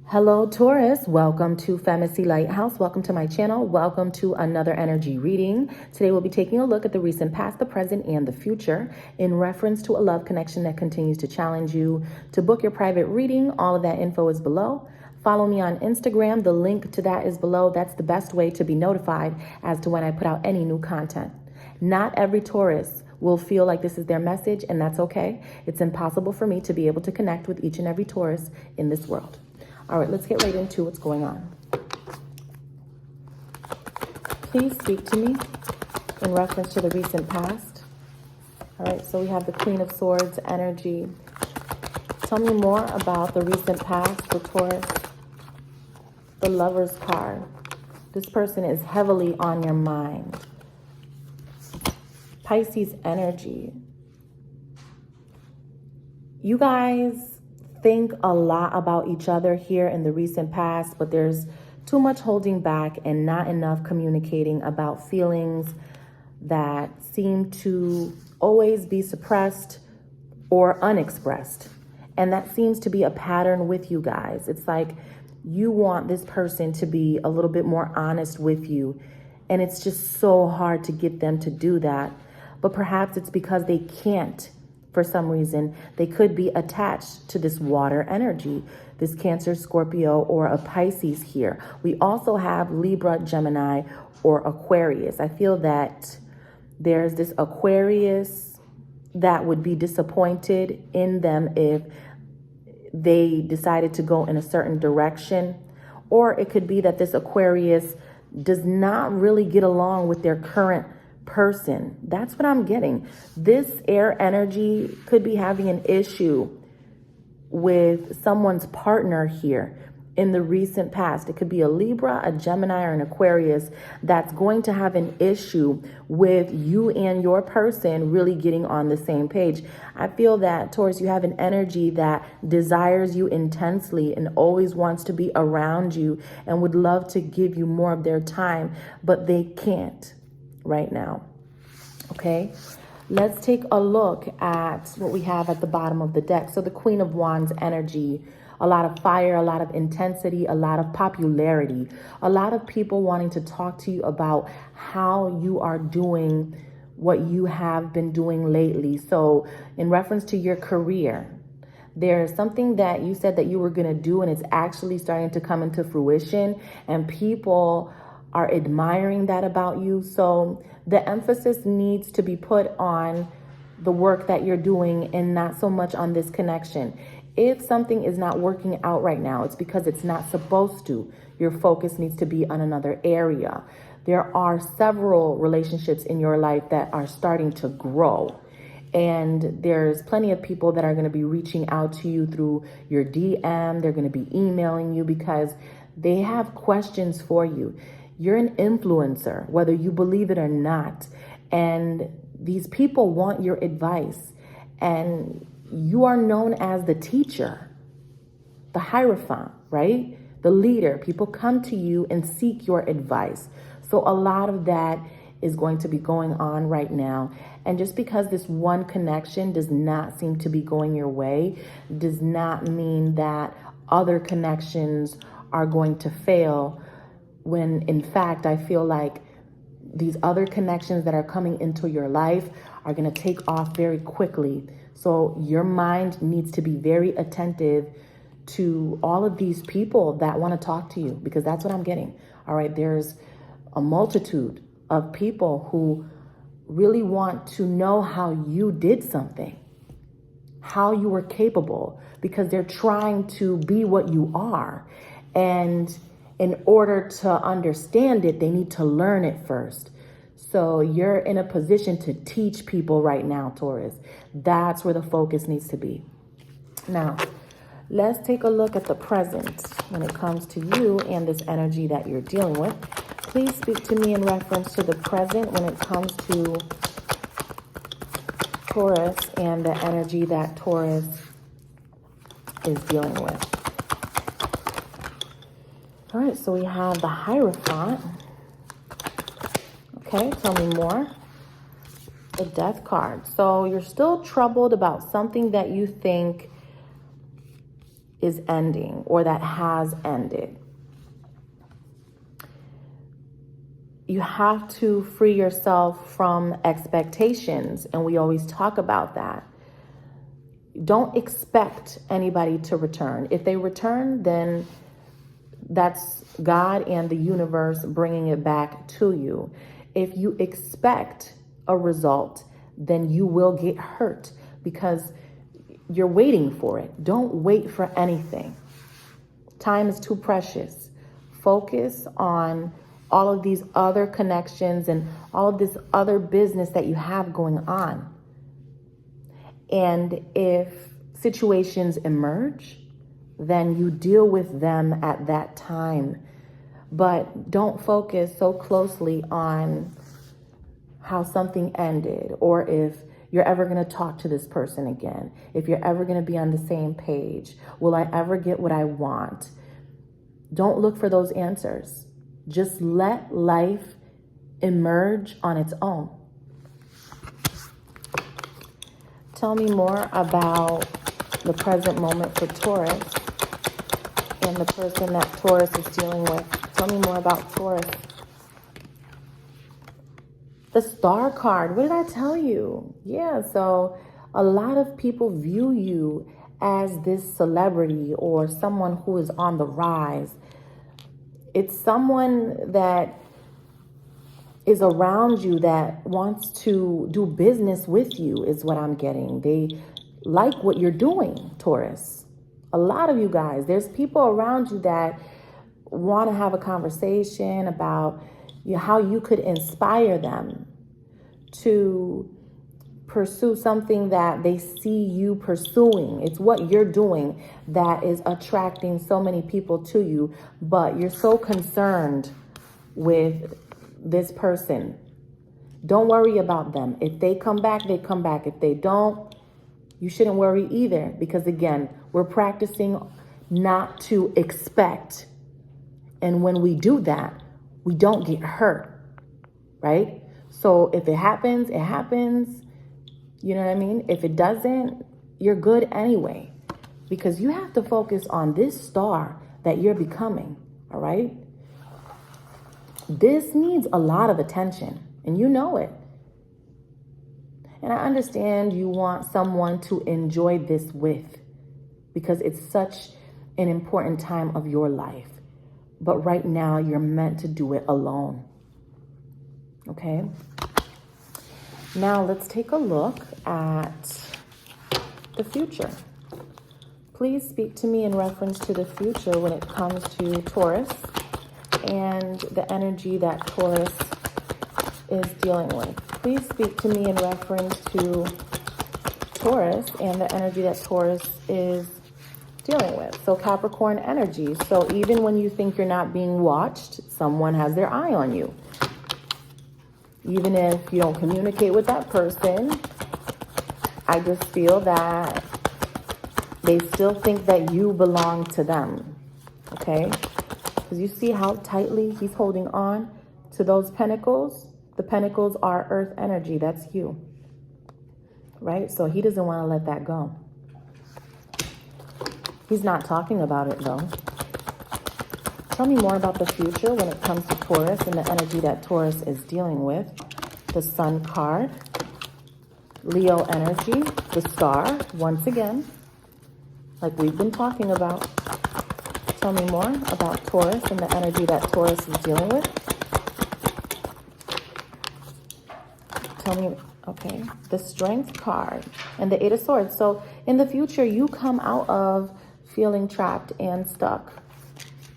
Hello, Taurus. Welcome to Femacy LightHouse. Welcome to my channel. Welcome to another energy reading. Today, we'll be taking a look at the recent past, the present, and the future in reference to a love connection that continues to challenge you. To book your private reading, all of that info is below. Follow me on Instagram. The link to that is below. That's the best way to be notified as to when I put out any new content. Not every Taurus will feel like this is their message, and that's okay. It's impossible for me to be able to connect with each and every Taurus in this world. All right, let's get right into what's going on. Please speak to me in reference to the recent past. All right, so we have the Queen of Swords energy. Tell me more about the recent past for Taurus. The Lover's card. This person is heavily on your mind. Pisces energy. You guys think a lot about each other here in the recent past, but there's too much holding back and not enough communicating about feelings that seem to always be suppressed or unexpressed. And that seems to be a pattern with you guys. It's like you want this person to be a little bit more honest with you, and it's just so hard to get them to do that. But perhaps it's because they can't. For some reason, they could be attached to this water energy, this Cancer, Scorpio, or a Pisces here. We also have Libra, Gemini, or Aquarius. I feel that there's this Aquarius that would be disappointed in them if they decided to go in a certain direction. Or it could be that this Aquarius does not really get along with their current person. That's what I'm getting. This air energy could be having an issue with someone's partner here in the recent past. It could be a Libra, a Gemini, or an Aquarius that's going to have an issue with you and your person really getting on the same page. I feel that, Taurus, you have an energy that desires you intensely and always wants to be around you and would love to give you more of their time, but they can't right now. Okay, let's take a look at what we have at the bottom of the deck. So the Queen of Wands energy, a lot of fire, a lot of intensity, a lot of popularity, a lot of people wanting to talk to you about how you are doing what you have been doing lately. So in reference to your career, there's something that you said that you were going to do, and it's actually starting to come into fruition, and people are admiring that about you. So the emphasis needs to be put on the work that you're doing and not so much on this connection. If something is not working out right now, it's because it's not supposed to. Your focus needs to be on another area. There are several relationships in your life that are starting to grow. And there's plenty of people that are going to be reaching out to you through your DM. They're going to be emailing you because they have questions for you. You're an influencer, whether you believe it or not. And these people want your advice. And you are known as the teacher, the Hierophant, right? The leader. People come to you and seek your advice. So a lot of that is going to be going on right now. And just because this one connection does not seem to be going your way, does not mean that other connections are going to fail. When in fact, I feel like these other connections that are coming into your life are going to take off very quickly. So your mind needs to be very attentive to all of these people that want to talk to you, because that's what I'm getting. All right. There's a multitude of people who really want to know how you did something, how you were capable, because they're trying to be what you are. And in order to understand it, they need to learn it first. So you're in a position to teach people right now, Taurus. That's where the focus needs to be. Now, let's take a look at the present when it comes to you and this energy that you're dealing with. Please speak to me in reference to the present when it comes to Taurus and the energy that Taurus is dealing with. All right, so we have the Hierophant. Okay, tell me more. The Death card. So you're still troubled about something that you think is ending or that has ended. You have to free yourself from expectations, and we always talk about that. Don't expect anybody to return. If they return, then that's God and the universe bringing it back to you. If you expect a result, then you will get hurt because you're waiting for it. Don't wait for anything. Time is too precious. Focus on all of these other connections and all of this other business that you have going on. And if situations emerge, then you deal with them at that time. But don't focus so closely on how something ended, or if you're ever going to talk to this person again, if you're ever going to be on the same page. Will I ever get what I want? Don't look for those answers. Just let life emerge on its own. Tell me more about the present moment for Taurus and the person that Taurus is dealing with. Tell me more about Taurus. The Star card. What did I tell you? Yeah, so a lot of people view you as this celebrity or someone who is on the rise. It's someone that is around you that wants to do business with you is what I'm getting. They like what you're doing, Taurus. A lot of you guys, there's people around you that want to have a conversation about how you could inspire them to pursue something that they see you pursuing. It's what you're doing that is attracting so many people to you, but you're so concerned with this person. Don't worry about them. If they come back, they come back. If they don't, you shouldn't worry either, because again, we're practicing not to expect. And when we do that, we don't get hurt, right? So if it happens, it happens. You know what I mean? If it doesn't, you're good anyway, because you have to focus on this star that you're becoming, all right? This needs a lot of attention, and you know it. And I understand you want someone to enjoy this with, because it's such an important time of your life. But right now, you're meant to do it alone. Okay? Now let's take a look at the future. Please speak to me in reference to the future when it comes to Taurus and the energy that Taurus is dealing with. Please speak to me in reference to Taurus and the energy that Taurus is dealing with. So Capricorn energy. So even when you think you're not being watched, someone has their eye on you. Even if you don't communicate with that person, I just feel that they still think that you belong to them, okay? Because you see how tightly he's holding on to those pentacles? The pentacles are earth energy. That's you, right? So he doesn't want to let that go. He's not talking about it, though. Tell me more about the future when it comes to Taurus and the energy that Taurus is dealing with. The Sun card, Leo energy, the Star, once again, like we've been talking about. Tell me more about Taurus and the energy that Taurus is dealing with. Tell me, okay, the Strength card and the Eight of Swords. So in the future, you come out of feeling trapped and stuck,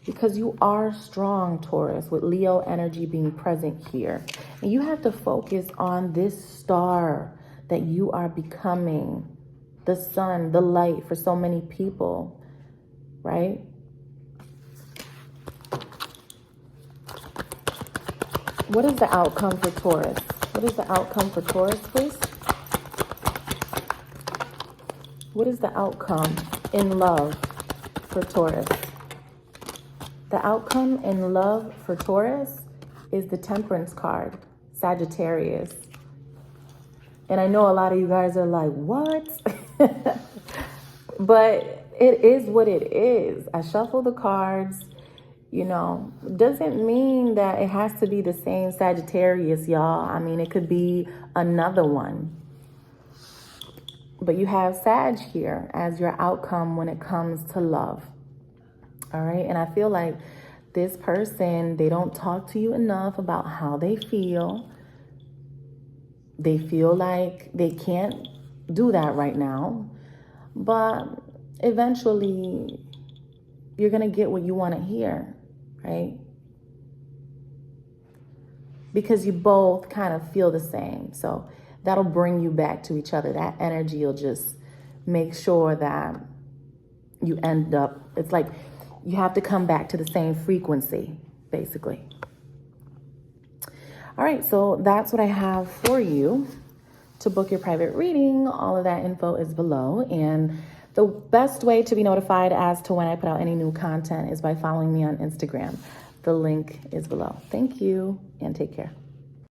because you are strong, Taurus, with Leo energy being present here. And you have to focus on this star that you are becoming, the sun, the light for so many people, right? What is the outcome for Taurus? What is the outcome for Taurus, please? What is the outcome in love for Taurus? The outcome in love for Taurus is the Temperance card, Sagittarius. And I know a lot of you guys are like, what? But it is what it is. I shuffle the cards, you know, doesn't mean that it has to be the same Sagittarius, y'all. I mean, it could be another one. But you have Sag here as your outcome when it comes to love. All right. And I feel like this person, they don't talk to you enough about how they feel. They feel like they can't do that right now. But eventually, you're going to get what you want to hear, right? Because you both kind of feel the same. So that'll bring you back to each other. That energy will just make sure that you end up, it's like you have to come back to the same frequency, basically. All right, so that's what I have for you. To book your private reading, all of that info is below. And the best way to be notified as to when I put out any new content is by following me on Instagram. The link is below. Thank you and take care.